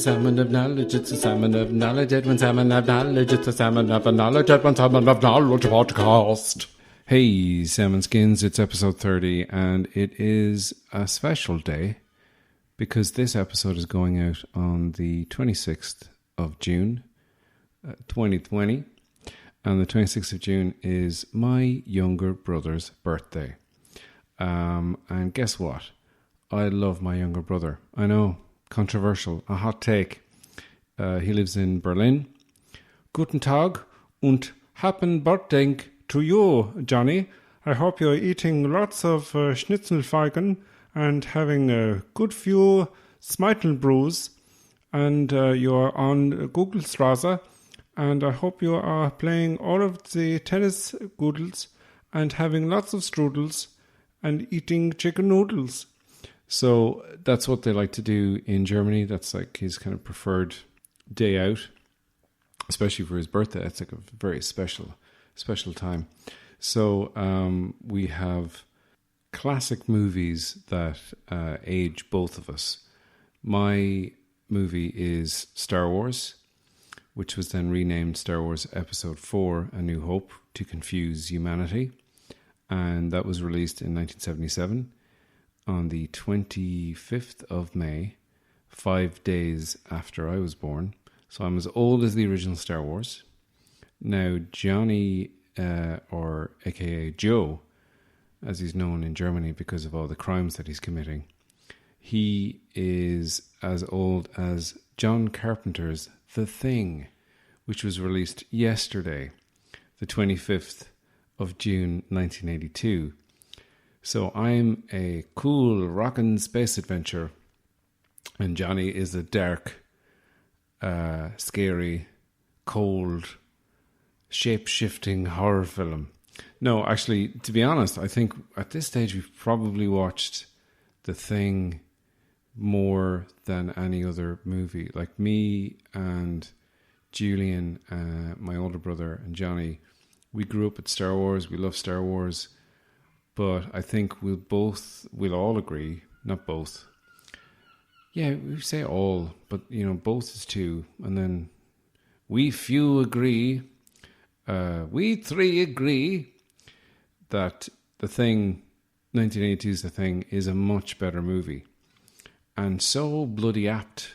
salmon of knowledge, it's a salmon of knowledge, Edwin salmon of knowledge, it's a salmon of knowledge, Edwin salmon of knowledge podcast. Hey, Sammon Skins, it's episode 30, and it is a special day because this episode is going out on the 26th of June, 2020, and the 26th of June is my younger brother's birthday. And guess what? I love my younger brother. I know, controversial, a hot take. He lives in Berlin. Guten Tag und happy birthday to you, Johnny. I hope you're eating lots of Schnitzelfeigen and having a good few Smitelbrews, and you're on Googlestrasse, and I hope you are playing all of the tennis goodles and having lots of strudels and eating chicken noodles. So that's what they like to do in Germany. That's like his kind of preferred day out, especially for his birthday. It's like a very special time. So we have classic movies that age both of us. My movie is Star Wars, which was then renamed Star Wars Episode 4, A New Hope, to confuse humanity. And that was released in 1977 on the 25th of May, 5 days after I was born. So I'm as old as the original Star Wars. Now, Johnny, or aka Joe, as he's known in Germany because of all the crimes that he's committing, he is as old as John Carpenter's The Thing, which was released yesterday, the 25th of June 1982. So I'm a cool rockin' space adventure, and Johnny is a dark, scary, cold, shape-shifting horror film. No, actually, to be honest, I think at this stage we've probably watched The Thing more than any other movie. Like me and Julian, my older brother, and Johnny, we grew up with Star Wars. We love Star Wars. But I think we'll all agree, not both. Yeah, we say all, but both is two. And then we few agree, we three agree that The Thing, 1982's The Thing, is a much better movie. And so bloody apt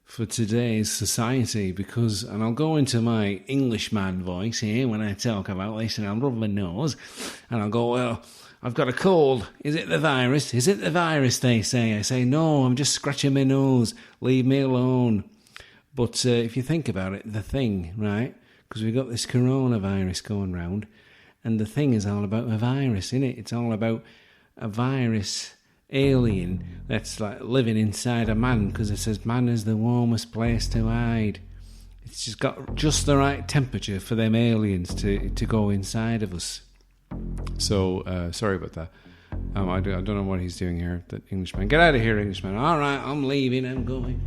for today's society, because, and I'll go into my Englishman voice here when I talk about this, and I'll rub my nose, and I'll go, well, I've got a cold. Is it the virus? Is it the virus, they say? I say, no, I'm just scratching my nose. Leave me alone. But if you think about it, The Thing, right? Because we've got this coronavirus going round, and The Thing is all about a virus, isn't it? It's all about a virus alien that's like living inside a man, because it says man is the warmest place to hide. It's just got just the right temperature for them aliens to go inside of us. So sorry about that. I don't know what he's doing here, that Englishman. Get out of here, Englishman. All right, I'm leaving, I'm going.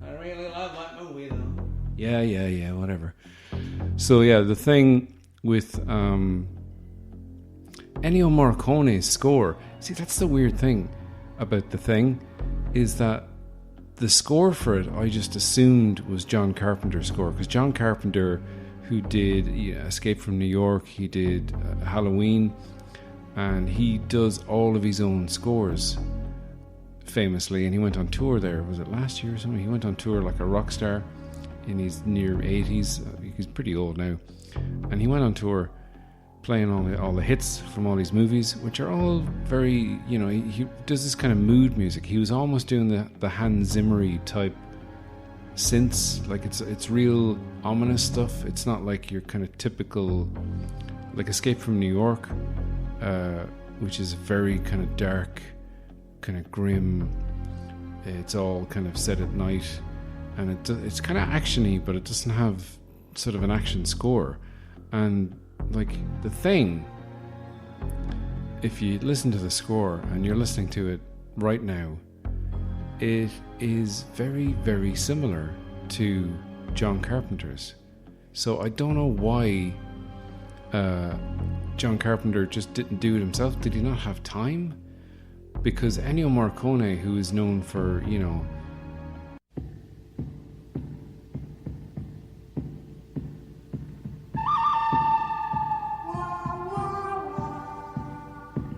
I really love that movie though. Yeah, whatever. So yeah, The Thing with Ennio Morricone's score. See, that's the weird thing about The Thing, is that the score for it I just assumed was John Carpenter's score, because John Carpenter, who did Escape from New York, he did Halloween, and he does all of his own scores famously, and he went on tour there, was it last year or something? He went on tour like a rock star in his near 80s, he's pretty old now, and he went on tour playing all the hits from all these movies, which are all very, he does this kind of mood music. He was almost doing the Hans Zimmer type synths, like it's real ominous stuff. It's not like your kind of typical, like Escape from New York, which is very kind of dark, kind of grim. It's all kind of set at night, and it's kind of actiony, but it doesn't have sort of an action score. And like The Thing, if you listen to the score, and you're listening to it right now, it is very, very similar to John Carpenter's. So I don't know why John Carpenter just didn't do it himself. Did he not have time? Because Ennio Morricone, who is known for,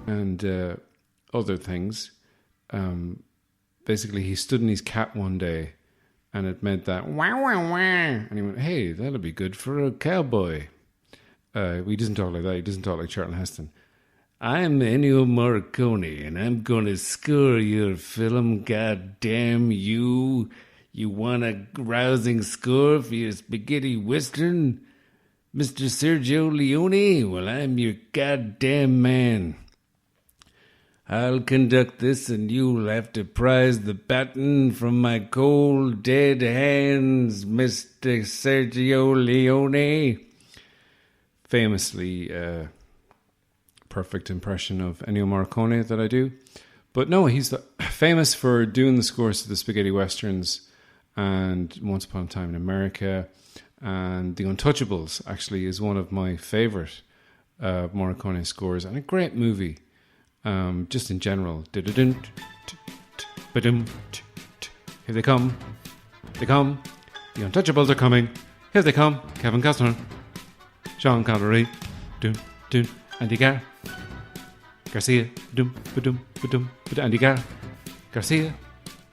and other things. Basically, he stood in his cat one day, and it meant that wah wah wah, and he went, "Hey, that'll be good for a cowboy." He doesn't talk like that. He doesn't talk like Charlton Heston. "I'm Ennio Morricone, and I'm gonna score your film. God damn you! You want a rousing score for your spaghetti western, Mr. Sergio Leone? Well, I'm your goddamn man. I'll conduct this, and you'll have to prize the baton from my cold, dead hands, Mr. Sergio Leone." Famously, perfect impression of Ennio Morricone that I do. But no, he's famous for doing the scores to the spaghetti westerns and Once Upon a Time in America. And The Untouchables actually is one of my favorite Morricone scores, and a great movie. Just in general. Here they come. They come. The Untouchables are coming. Here they come. Kevin Costner, Sean Connery, Andy Garcia, Andy Garcia.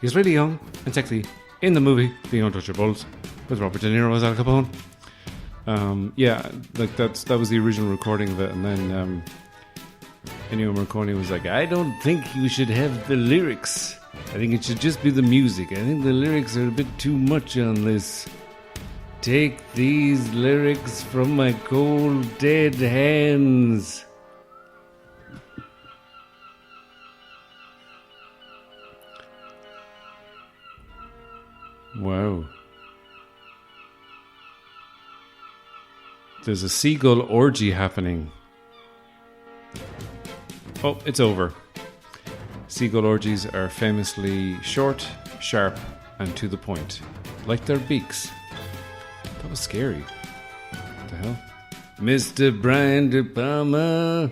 He's really young and sexy in the movie The Untouchables with Robert De Niro as Al Capone. That was the original recording of it, and then Ennio Morricone was like, "I don't think you should have the lyrics. I think it should just be the music. I think the lyrics are a bit too much on this. Take these lyrics from my cold, dead hands." Wow. There's a seagull orgy happening. Oh, it's over. Seagull orgies are famously short, sharp, and to the point, like their beaks. That was scary. What the hell? Mr. Brian De Palma.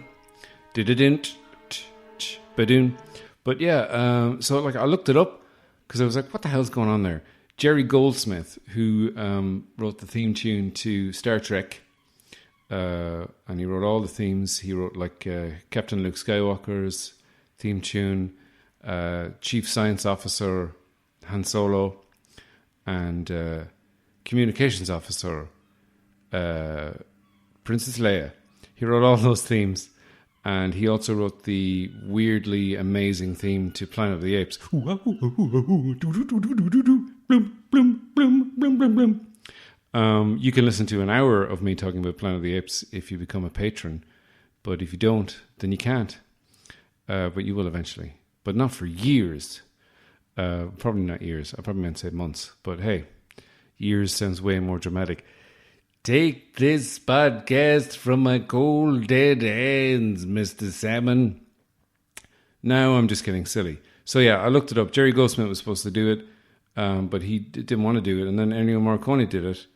But yeah, so I looked it up because I was like, what the hell's going on there? Jerry Goldsmith, who wrote the theme tune to Star Trek, and he wrote all the themes. He wrote Captain Luke Skywalker's theme tune, Chief Science Officer Han Solo, and Communications Officer Princess Leia. He wrote all those themes, and he also wrote the weirdly amazing theme to Planet of the Apes. You can listen to an hour of me talking about Planet of the Apes if you become a patron, but if you don't, then you can't. But you will eventually, but not for years. Probably not years. I probably meant to say months, but hey, years sounds way more dramatic. Take this podcast from my cold dead hands, Mr. Sammon. Now I'm just getting silly. So yeah, I looked it up. Jerry Goldsmith was supposed to do it, but he didn't want to do it. And then Ennio Morricone did it.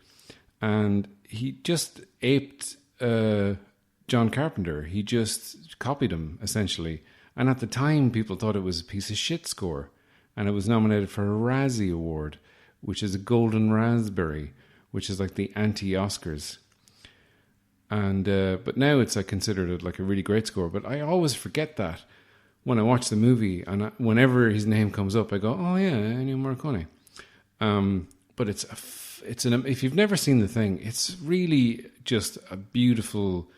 And he just aped John Carpenter. He just copied him, essentially. And at the time, people thought it was a piece of shit score. And it was nominated for a Razzie Award, which is a golden raspberry, which is like the anti-Oscars. And but now it's considered like a really great score. But I always forget that when I watch the movie, and whenever his name comes up, I go, "Oh yeah, Ennio Morricone." But if you've never seen the thing, it's really just a beautiful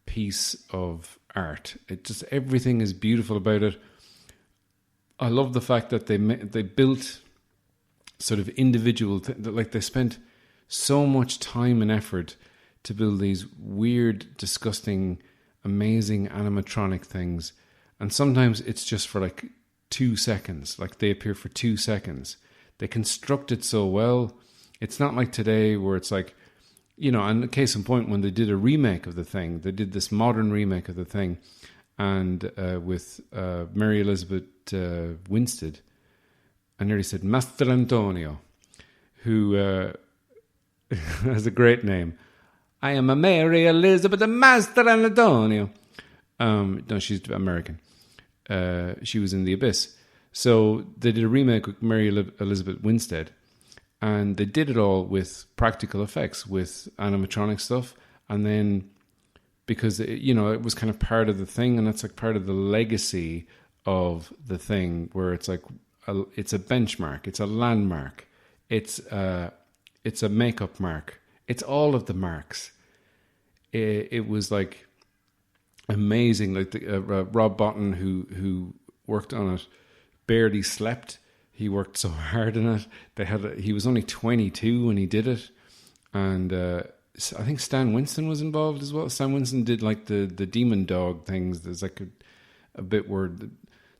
piece of art. It just, everything is beautiful about it. I love the fact that they built sort of individual they spent so much time and effort to build these weird, disgusting, amazing animatronic things. And sometimes it's just for 2 seconds. They appear for 2 seconds. They construct it so well. It's not like today where it's and case in point, when they did a remake of the thing, they did this modern remake of the thing, and with Mary Elizabeth Winstead. I nearly said Master Antonio, who has a great name. I am a Mary Elizabeth and Master Antonio. No, she's American. She was in The Abyss. So they did a remake with Mary Elizabeth Winstead, and they did it all with practical effects, with animatronic stuff, and then because it was kind of part of the thing, and it's like part of the legacy of the thing, where it's like it's a benchmark, it's a landmark, it's a makeup mark, it's all of the marks. It was like amazing. Like Rob Botton, who worked on it, barely slept. He worked so hard on it. He was only 22 when he did it, and I think Stan Winston was involved as well. Stan Winston did like the demon dog things. There's like a bit where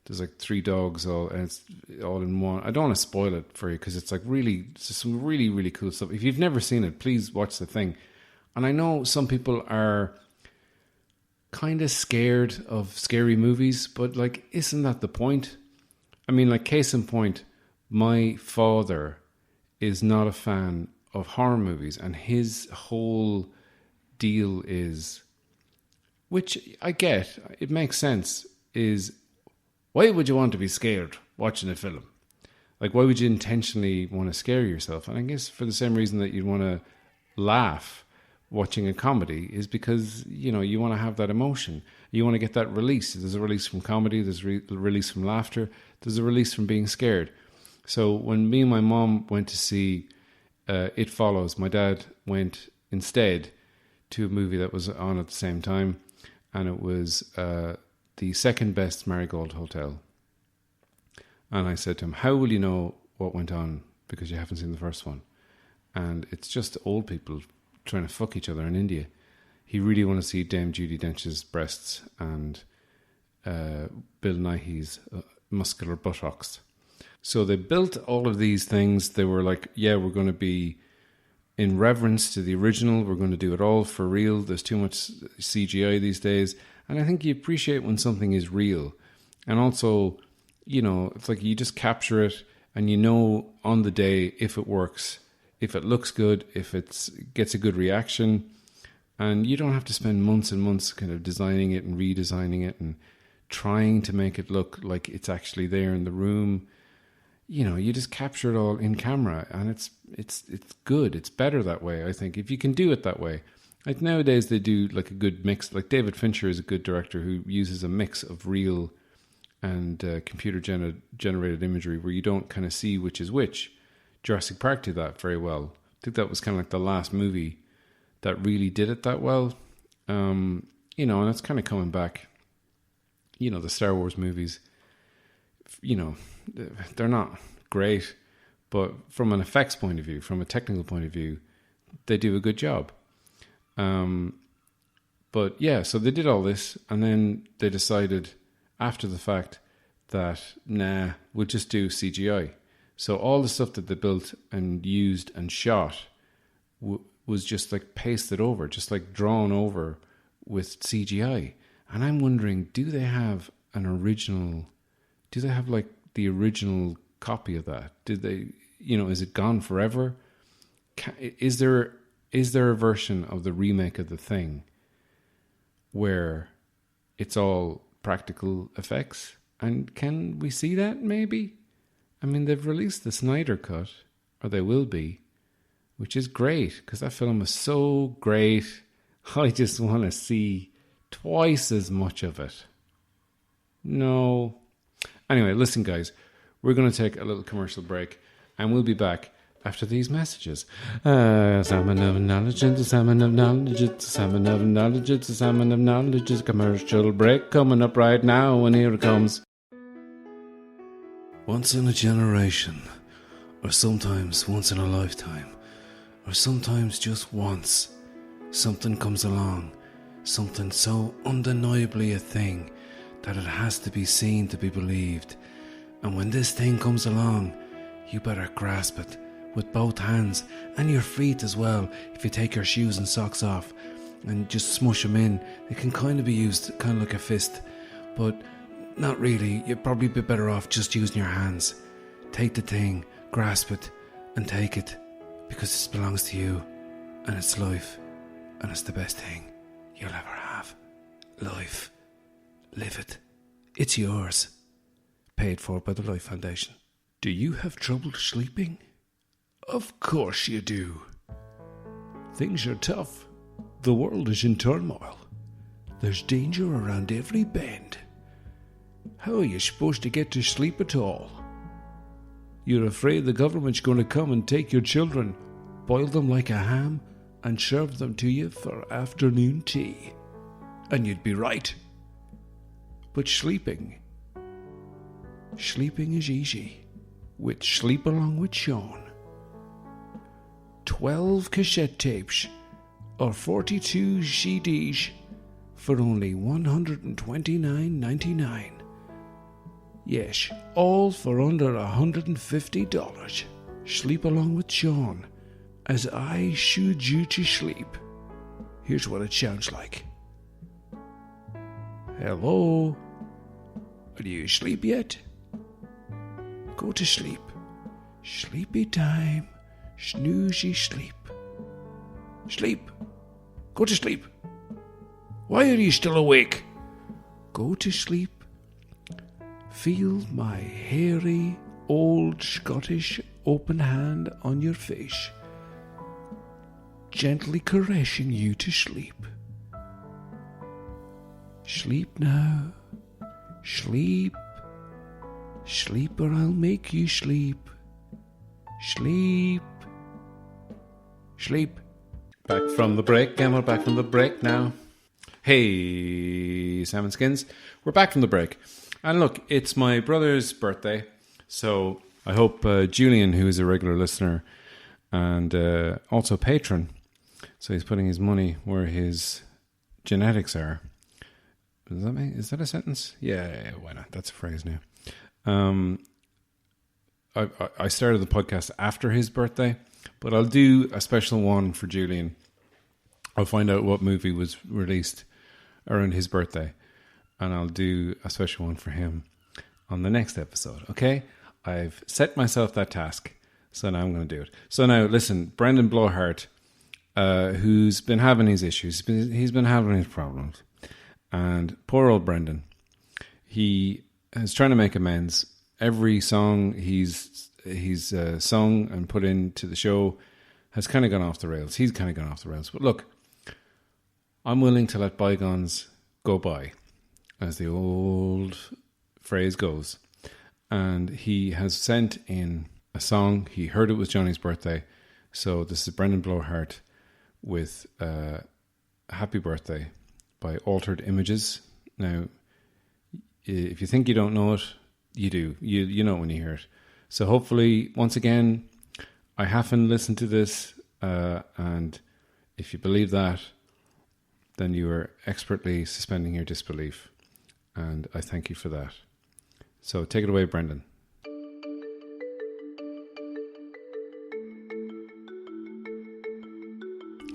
there's like 3 dogs and it's all in one. I don't want to spoil it for you, because it's like it's just some really, really cool stuff. If you've never seen it, please watch the thing. And I know some people are kind of scared of scary movies, but like, isn't that the point? I mean, like, case in point, my father is not a fan of horror movies, and his whole deal is, which I get, it makes sense, is why would you want to be scared watching a film? Like, why would you intentionally want to scare yourself? And I guess for the same reason that you'd want to laugh watching a comedy, is because, you want to have that emotion. You want to get that release. There's a release from comedy, there's a release from laughter, there's a release from being scared. So when me and my mom went to see It Follows, my dad went instead to a movie that was on at the same time, and it was the second best Marigold Hotel. And I said to him, how will you know what went on, because you haven't seen the first one? And it's just old people trying to fuck each other in India. He really wanted to see Dame Judi Dench's breasts and Bill Nighy's muscular buttocks. So they built all of these things. They were like, yeah, we're going to be in reverence to the original. We're going to do it all for real. There's too much CGI these days. And I think you appreciate when something is real. And also, it's like you just capture it, and on the day if it works, if it looks good, if it gets a good reaction. And you don't have to spend months and months kind of designing it and redesigning it and trying to make it look like it's actually there in the room. You just capture it all in camera, and it's good. It's better that way, I think, if you can do it that way. Like nowadays they do like a good mix. Like David Fincher is a good director who uses a mix of real and computer generated imagery, where you don't kind of see which is which. Jurassic Park did that very well. I think that was kind of like the last movie that really did it that well. And it's kind of coming back. The Star Wars movies, they're not great, but from an effects point of view, from a technical point of view, they do a good job. But yeah, so they did all this, and then they decided after the fact that, nah, we'll just do CGI. So all the stuff that they built and used and shot was just like pasted over, just like drawn over with CGI. And I'm wondering, do they have like the original copy of that? Did they, is it gone forever? Is there a version of the remake of The Thing where it's all practical effects? And can we see that maybe? I mean, they've released the Snyder Cut, or they will be, which is great, because that film is so great. I just want to see twice as much of it. No. Anyway, listen, guys, we're going to take a little commercial break, and we'll be back after these messages. Salmon of knowledge, it's a salmon of knowledge, it's a salmon of knowledge, it's a salmon of knowledge. It's a commercial break coming up right now, and here it comes. Once in a generation, or sometimes once in a lifetime, or sometimes just once, something comes along, something so undeniably a thing that it has to be seen to be believed. And when this thing comes along, you better grasp it with both hands, and your feet as well. If you take your shoes and socks off and just smush them in, it can kind of be used kind of like a fist, but not really. You'd probably be better off just using your hands. Take the thing, grasp it, and take it, because this belongs to you, and it's life, and it's the best thing you'll ever have. Life. Live it. It's yours. Paid for by the Life Foundation. Do you have trouble sleeping? Of course you do. Things are tough. The world is in turmoil. There's danger around every bend. How are you supposed to get to sleep at all? You're afraid the government's going to come and take your children, boil them like a ham, and serve them to you for afternoon tea. And you'd be right. But sleeping is easy. With Sleep Along with Sean. 12 cassette tapes or 42 CDs for only $129.99. Yes, all for under $150. Sleep Along with Sean, as I soothe you to sleep. Here's what it sounds like. Hello? Are you asleep yet? Go to sleep. Sleepy time. Snoozy sleep. Sleep. Go to sleep. Why are you still awake? Go to sleep. Feel my hairy, old Scottish open hand on your face, gently caressing you to sleep. Sleep now. Sleep. Sleep or I'll make you sleep. Sleep. Sleep. Back from the break, and we're back from the break now. Hey, Sammon Skins. We're back from the break. And look, it's my brother's birthday, so I hope Julian, who is a regular listener and also patron, so he's putting his money where his genetics are. Is that a sentence? Yeah, why not? That's a phrase now. I started the podcast after his birthday, but I'll do a special one for Julian. I'll find out what movie was released around his birthday, and I'll do a special one for him on the next episode, okay? I've set myself that task, so now I'm going to do it. So now, listen, Brendan Blowhard, who's been having his issues, he's been having his problems, and poor old Brendan, he is trying to make amends. Every song he's sung and put into the show has kind of gone off the rails. He's kind of gone off the rails. But look, I'm willing to let bygones go by, as the old phrase goes. And he has sent in a song. He heard it was Johnny's birthday. So this is Brendan Blowhard with Happy Birthday by Altered Images. Now, if you think you don't know it, you do. You know it when you hear it. So hopefully, once again, I haven't listened to this, and if you believe that, then you are expertly suspending your disbelief, and I thank you for that. So take it away, Brendan.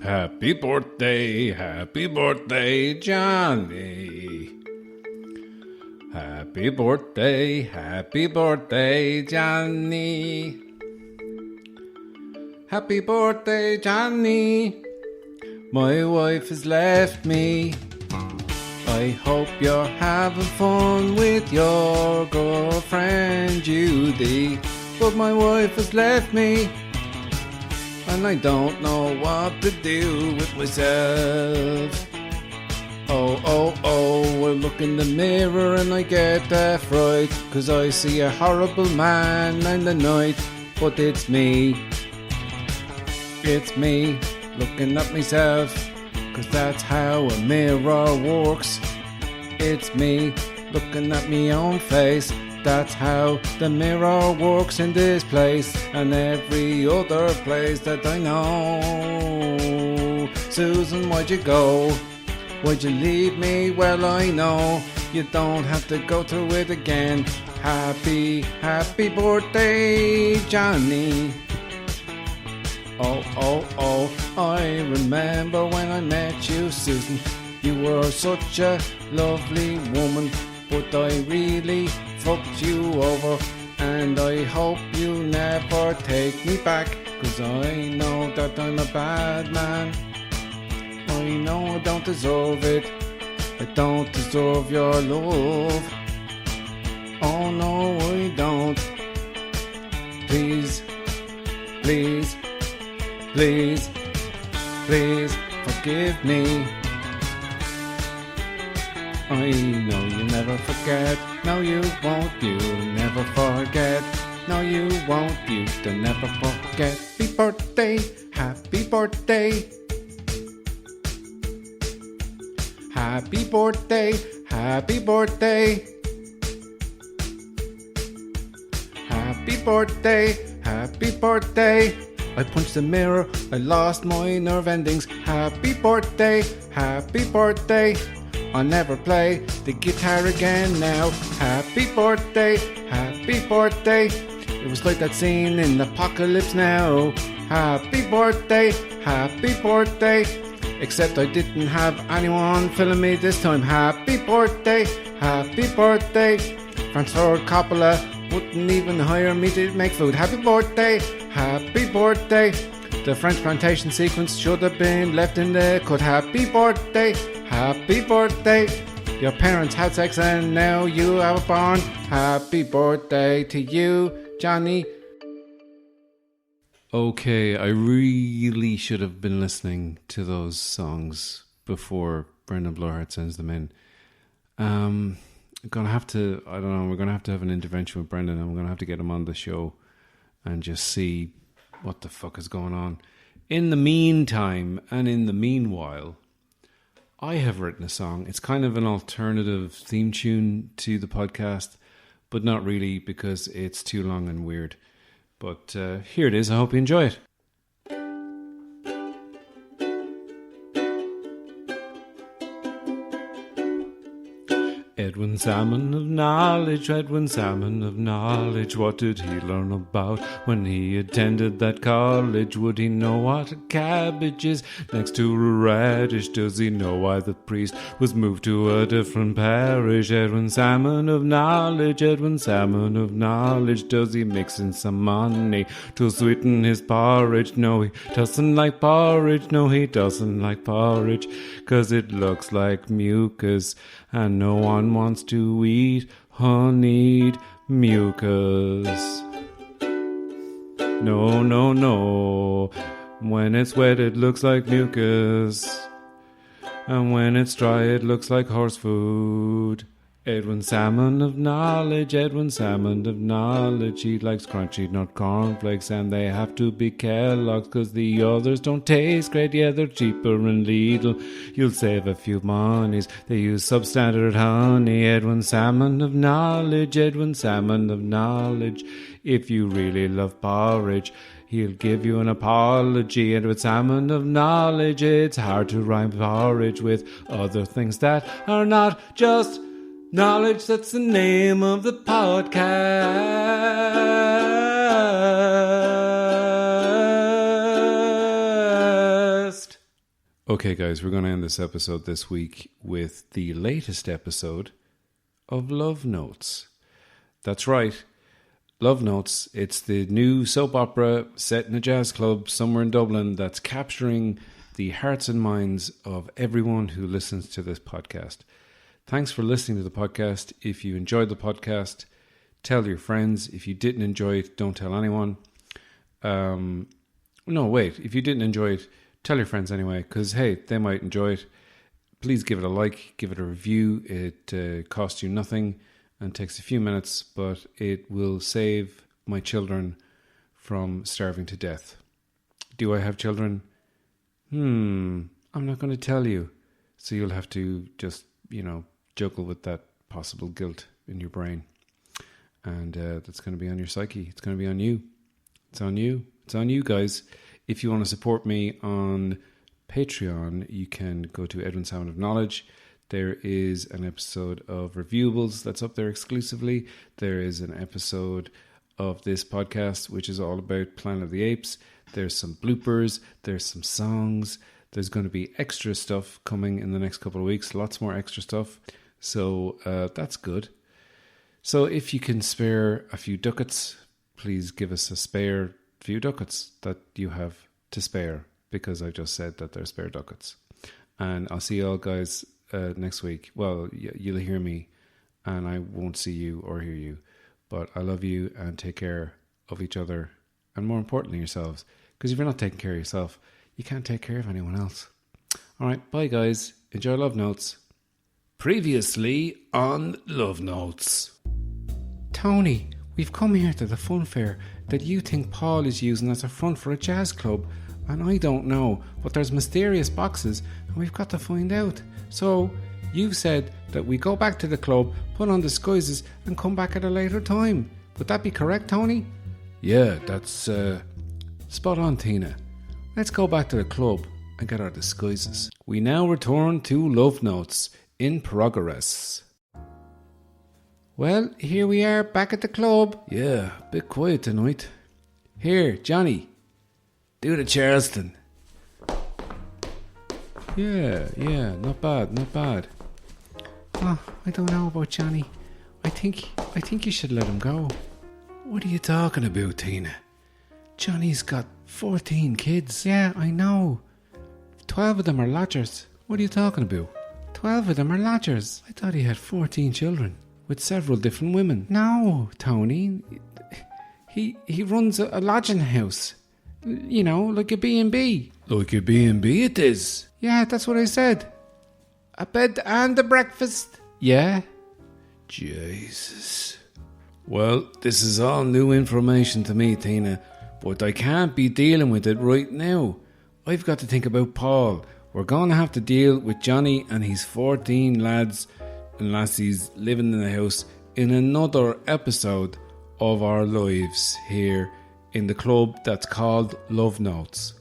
Happy birthday, Johnny. Happy birthday, Johnny. Happy birthday, Johnny. My wife has left me. I hope you're having fun with your girlfriend, Judy. But my wife has left me, and I don't know what to do with myself. Oh, I look in the mirror and I get a fright, 'cause I see a horrible man in the night. But it's me looking at myself, 'cause that's how a mirror works. It's me looking at my own face. That's how the mirror works in this place and every other place that I know. Susan, why'd you go? Why'd you leave me? Well, I know you don't have to go through it again. Happy birthday, Johnny. Oh, I remember when I met you, Susan. You were such a lovely woman, but I really fucked you over. And I hope you never take me back, 'cause I know that I'm a bad man. I know I don't deserve it. I don't deserve your love. Oh no, I don't. Please forgive me. I know you never forget. No, you won't. You never forget. No, you won't. You'll never forget. Happy birthday. Happy birthday. Happy birthday. Happy birthday. Happy birthday. Happy birthday. I punched the mirror. I lost my nerve endings. Happy birthday. Happy birthday. I'll never play the guitar again now. Happy birthday, happy birthday. It was like that scene in Apocalypse Now. Happy birthday, happy birthday. Except I didn't have anyone filling me this time. Happy birthday, happy birthday. Francis Ford Coppola wouldn't even hire me to make food. Happy birthday, happy birthday. The French plantation sequence should have been left in the cut. Happy birthday, happy birthday. Your parents had sex and now you have a barn. Happy birthday to you, Johnny. Okay, I really should have been listening to those songs before Brendan Blowhard sends them in. I'm going to have to, I don't know, we're going to have an intervention with Brendan. I'm going to have to get him on the show and just see what the fuck is going on. In the meantime, and in the meanwhile, I have written a song. It's kind of an alternative theme tune to the podcast, but not really because it's too long and weird. But here it is. I hope you enjoy it. Edwin Sammon of knowledge, Edwin Sammon of knowledge. What did he learn about when he attended that college? Would he know what a cabbage is next to a radish? Does he know why the priest was moved to a different parish? Edwin Sammon of knowledge, Edwin Sammon of knowledge. Does he mix in some money to sweeten his porridge? No, he doesn't like porridge. No, he doesn't like porridge, 'cause it looks like mucus, and no one wants to eat honeyed mucus. No, no, no. When it's wet it looks like mucus, and when it's dry it looks like horse food. Edwin Sammon of knowledge, Edwin Sammon of knowledge. He likes crunchy nut cornflakes, and they have to be Kellogg's, 'cause the others don't taste great. Yeah, they're cheaper in Lidl. You'll save a few monies. They use substandard honey. Edwin Sammon of knowledge, Edwin Sammon of knowledge. If you really love porridge, he'll give you an apology. Edwin Sammon of knowledge. It's hard to rhyme porridge with other things that are not just knowledge. That's the name of the podcast. Okay, guys, we're going to end this episode this week with the latest episode of Love Notes. That's right, Love Notes. It's the new soap opera set in a jazz club somewhere in Dublin that's capturing the hearts and minds of everyone who listens to this podcast. Thanks for listening to the podcast. If you enjoyed the podcast, tell your friends. If you didn't enjoy it, don't tell anyone. If you didn't enjoy it, tell your friends anyway, because, hey, they might enjoy it. Please give it a like, give it a review. It costs you nothing and takes a few minutes, but it will save my children from starving to death. Do I have children? I'm not going to tell you. So you'll have to just, juggle with that possible guilt in your brain. And that's going to be on your psyche. It's going to be on you. It's on you. It's on you, guys. If you want to support me on Patreon, you can go to Edwin Sammon of Knowledge. There is an episode of Reviewables that's up there exclusively. There is an episode of this podcast, which is all about Planet of the Apes. There's some bloopers. There's some songs. There's going to be extra stuff coming in the next couple of weeks. Lots more extra stuff. So that's good. So if you can spare a few ducats, please give us a spare few ducats that you have to spare, because I just said that they're spare ducats. And I'll see you all guys next week. Well, you'll hear me and I won't see you or hear you. But I love you, and take care of each other, and more importantly yourselves. Because if you're not taking care of yourself, you can't take care of anyone else. All right, bye guys. Enjoy Love Notes. Previously on Love Notes. Tony, we've come here to the fun fair that you think Paul is using as a front for a jazz club, and I don't know, but there's mysterious boxes and we've got to find out. So, you've said that we go back to the club, put on disguises and come back at a later time. Would that be correct, Tony? Yeah, that's spot on, Tina. Let's go back to the club and get our disguises. We now return to Love Notes in progress. Well, here we are back at the club. Yeah, a bit quiet tonight. Here, Johnny, do the Charlton. Yeah, not bad. Oh, I don't know about Johnny. I think you should let him go. What are you talking about, Tina? Johnny's got 14 kids. Yeah, I know. 12 of them are lodgers. What are you talking about? 12 of them are lodgers. I thought he had 14 children with several different women. No, Tony. He runs a lodging house. You know, like a B&B. Like a B&B it is? Yeah, that's what I said. A bed and a breakfast. Yeah. Jesus. Well, this is all new information to me, Tina, but I can't be dealing with it right now. I've got to think about Paul. We're going to have to deal with Johnny and his 14 lads and lassies living in the house in another episode of our lives here in the club that's called Love Notes.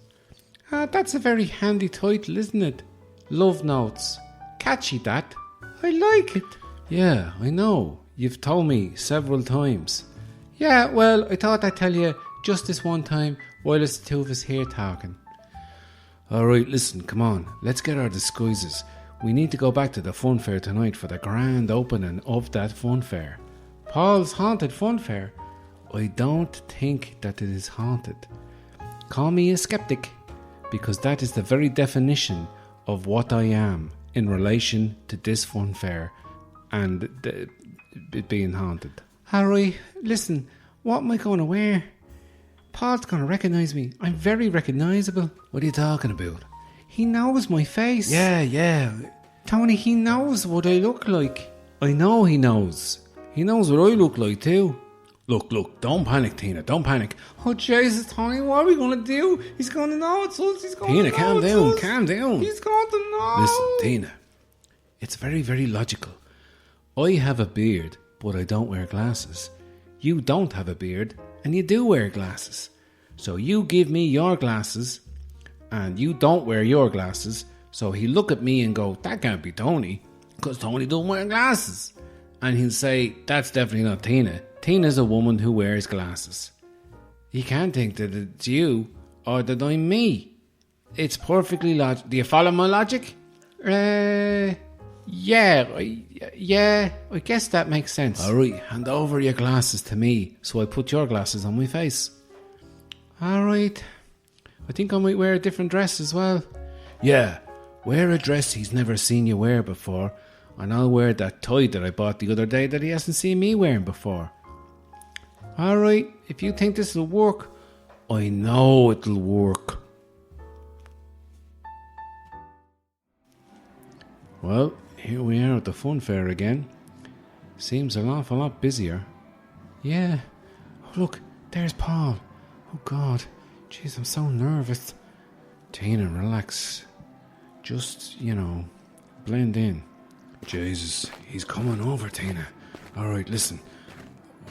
That's a very handy title, isn't it? Love Notes. Catchy, that. I like it. Yeah, I know. You've told me several times. Yeah, well, I thought I'd tell you just this one time while it's the two of us here talking. Alright, listen, come on. Let's get our disguises. We need to go back to the fun fair tonight for the grand opening of that fun fair. Paul's haunted fun fair? I don't think that it is haunted. Call me a skeptic, because that is the very definition of what I am in relation to this fun fair and it being haunted. Harry, listen, what am I going to wear? Paul's going to recognise me. I'm very recognisable. What are you talking about? He knows my face. Yeah. Tony, he knows what I look like. I know he knows. He knows what I look like too. Look, don't panic, Tina, don't panic. Oh, Jesus, Tony, what are we going to do? He's going to know it's us. Tina, calm down. He's going to know. Listen, Tina, it's very, very logical. I have a beard, but I don't wear glasses. You don't have a beard, and you do wear glasses. So you give me your glasses, and you don't wear your glasses, so he'll look at me and go, that can't be Tony, because Tony don't wear glasses. And he'll say, that's definitely not Tina. Tina's a woman who wears glasses. He can't think that it's you, or that I'm me. It's perfectly logical. Do you follow my logic? Yeah, I guess that makes sense. Alright, hand over your glasses to me, so I put your glasses on my face. Alright, I think I might wear a different dress as well. Yeah, wear a dress he's never seen you wear before, and I'll wear that tie that I bought the other day that he hasn't seen me wearing before. Alright, if you think this will work. I know it'll work. Well, here we are at the fun fair again. Seems an awful lot busier. Yeah. Oh, look, there's Paul. Oh, God. Jeez, I'm so nervous. Tina, relax. Just, blend in. Jesus, he's coming over, Tina. Alright, listen.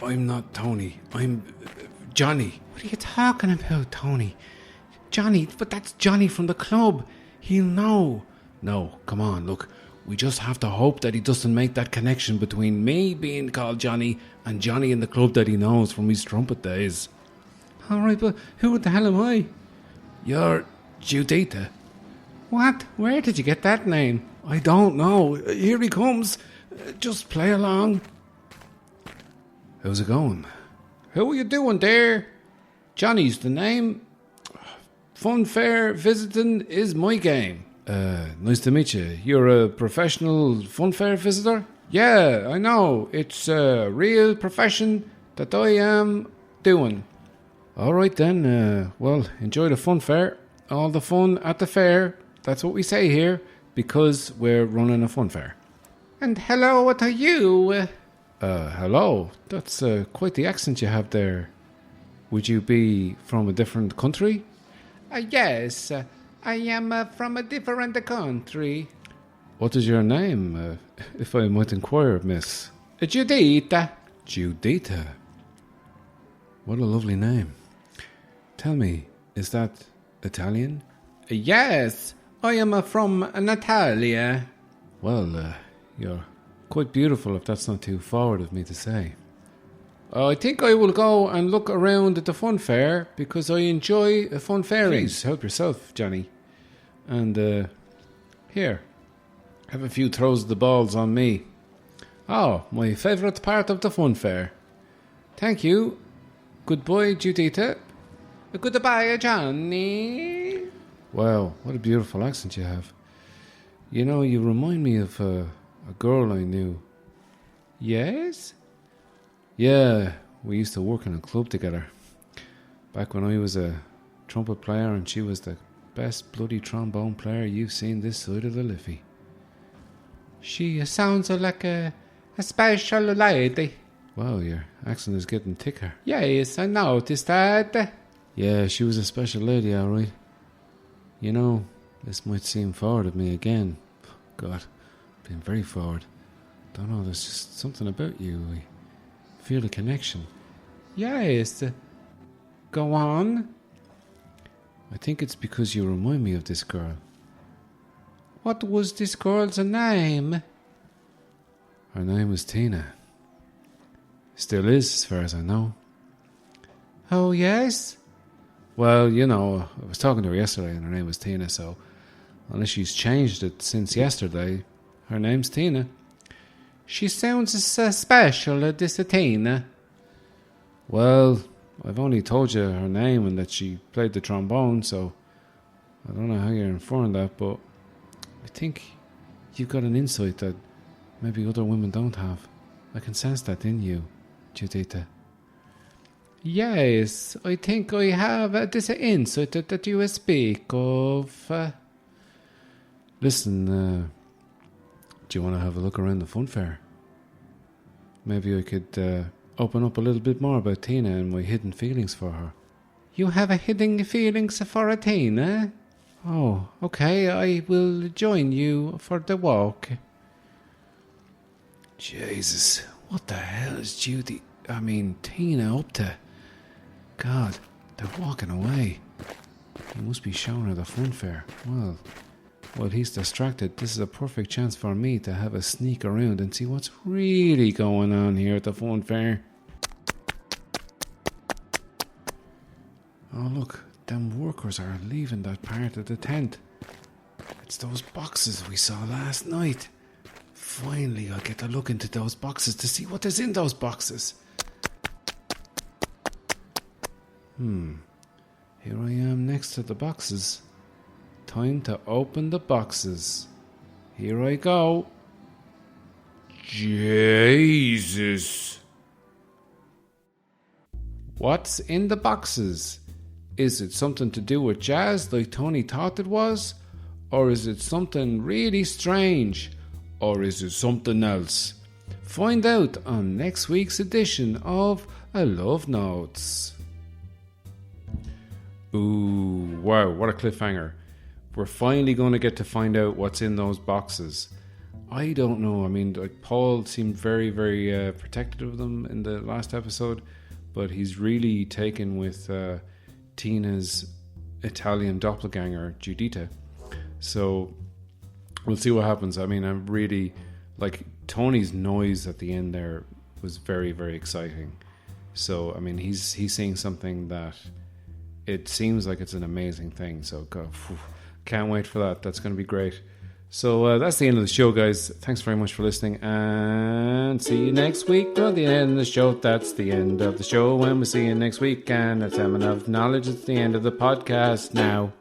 I'm not Tony. I'm Johnny. What are you talking about, Tony? Johnny, but that's Johnny from the club. He'll know. No, come on, look. We just have to hope that he doesn't make that connection between me being called Johnny and Johnny in the club that he knows from his trumpet days. Alright, but who the hell am I? You're Judita. What? Where did you get that name? I don't know. Here he comes. Just play along. How's it going? How are you doing there? Johnny's the name. Fun fair visiting is my game. Nice to meet you. You're a professional fun fair visitor? Yeah, I know. It's a real profession that I am doing. Alright then, well, enjoy the fun fair. All the fun at the fair. That's what we say here, because we're running a fun fair. And hello to you. Hello. That's quite the accent you have there. Would you be from a different country? Yes, I am from a different country. What is your name, if I might inquire, miss? Judita. Judita. What a lovely name. Tell me, is that Italian? Yes, I am from Natalia. Well, you're quite beautiful, if that's not too forward of me to say. I think I will go and look around at the fun fair because I enjoy fun fairing. Please, help yourself, Johnny. And, here, have a few throws of the balls on me. Oh, my favourite part of the fun fair. Thank you. Goodbye, Judita. Goodbye, Johnny. Wow, what a beautiful accent you have. You know, you remind me of a girl I knew. Yes? Yeah, we used to work in a club together. Back when I was a trumpet player and she was the best bloody trombone player you've seen this side of the Liffey. She sounds like a special lady. Wow, your accent is getting thicker. Yes, I noticed that. Yeah, she was a special lady, all right. You know, this might seem forward of me again. God, being very forward. Don't know, there's just something about you. I feel a connection. Yes. Go on. I think it's because you remind me of this girl. What was this girl's name? Her name was Tina. Still is, as far as I know. Oh, yes? Well, you know, I was talking to her yesterday and her name was Tina, so unless she's changed it since yesterday, her name's Tina. She sounds special, this Tina. Well, I've only told you her name and that she played the trombone, so I don't know how you're informed that, but I think you've got an insight that maybe other women don't have. I can sense that in you, Judita. Yes, I think I have this insight that you speak of. Listen, do you want to have a look around the fun fair? Maybe I could open up a little bit more about Tina and my hidden feelings for her. You have a hidden feelings for Tina? Oh, okay, I will join you for the walk. Jesus, what the hell is Tina up to? God, they're walking away. He must be showing her the fun fair. Well, while he's distracted, this is a perfect chance for me to have a sneak around and see what's really going on here at the fun fair. Oh look, them workers are leaving that part of the tent. It's those boxes we saw last night. Finally, I'll get a look into those boxes to see what is in those boxes. Here I am next to the boxes. Time to open the boxes. Here I go. Jesus! What's in the boxes? Is it something to do with jazz like Tony thought it was? Or is it something really strange? Or is it something else? Find out on next week's edition of A Love Notes. Ooh, wow, what a cliffhanger. We're finally going to get to find out what's in those boxes. I don't know. I mean, like Paul seemed very, very protective of them in the last episode, but he's really taken with Tina's Italian doppelganger, Judita. So we'll see what happens. I mean, I'm really like Tony's noise at the end there was very, very exciting. So I mean, he's seeing something that it seems like it's an amazing thing. So can't wait for that. That's going to be great. So that's the end of the show, guys. Thanks very much for listening, and see you next week. Well, the end of the show. That's the end of the show. When we see you next week, and that's Sammon of Knowledge. It's the end of the podcast now.